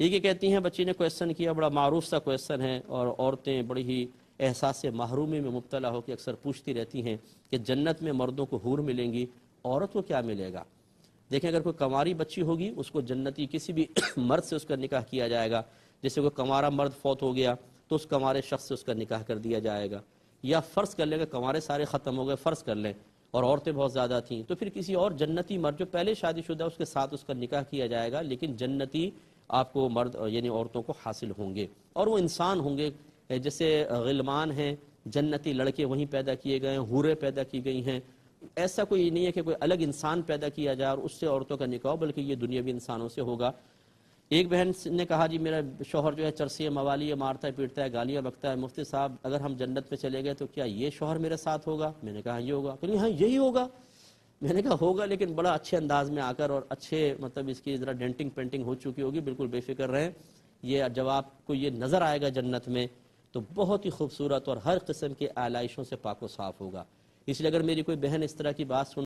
یہ کہتی ہیں بچی نے کویسچن کیا، بڑا معروف سا کویسچن ہے، اور عورتیں بڑی ہی احساس محرومی میں مبتلا ہو کے اکثر پوچھتی رہتی ہیں کہ جنت میں مردوں کو حور ملیں گی، عورت کو کیا ملے گا؟ دیکھیں اگر کوئی کنواری بچی ہوگی اس کو جنتی کسی بھی مرد سے اس کا نکاح کیا جائے گا، جیسے کوئی کنوارا مرد فوت ہو گیا تو اس کنوارے شخص سے اس کا نکاح کر دیا جائے گا، یا فرض کر لیں کہ کنوارے سارے ختم ہو گئے، فرض کر لیں، اور عورتیں بہت زیادہ تھیں، تو پھر کسی اور جنتی مرد جو پہلے شادی شدہ اس کے ساتھ اس کا نکاح کیا جائے گا، لیکن جنتی آپ کو مرد یعنی عورتوں کو حاصل ہوں گے، اور وہ انسان ہوں گے جیسے غلمان ہیں، جنتی لڑکے وہیں پیدا کیے گئے ہیں، حوریں پیدا کی گئی ہیں، ایسا کوئی نہیں ہے کہ کوئی الگ انسان پیدا کیا جائے اور اس سے عورتوں کا نکاح، بلکہ یہ دنیاوی انسانوں سے ہوگا۔ ایک بہن نے کہا جی میرا شوہر جو ہے چرسی موالی ہے، مارتا ہے پیٹتا ہے، گالیاں بکتا ہے، مفتی صاحب اگر ہم جنت میں چلے گئے تو کیا یہ شوہر میرے ساتھ ہوگا؟ میں نے کہا یہ ہوگا۔ کہ ہاں یہی ہوگا۔ میں نے کہا ہوگا لیکن بڑا اچھے انداز میں آ کر، اور اچھے مطلب اس کی ذرا ڈینٹنگ پینٹنگ ہو چکی ہوگی، بالکل بے فکر رہیں، یہ جب آپ کو یہ نظر آئے گا جنت میں تو بہت ہی خوبصورت اور ہر قسم کے آلائشوں سے پاک و صاف ہوگا۔ اس لیے اگر میری کوئی بہن اس طرح کی بات سن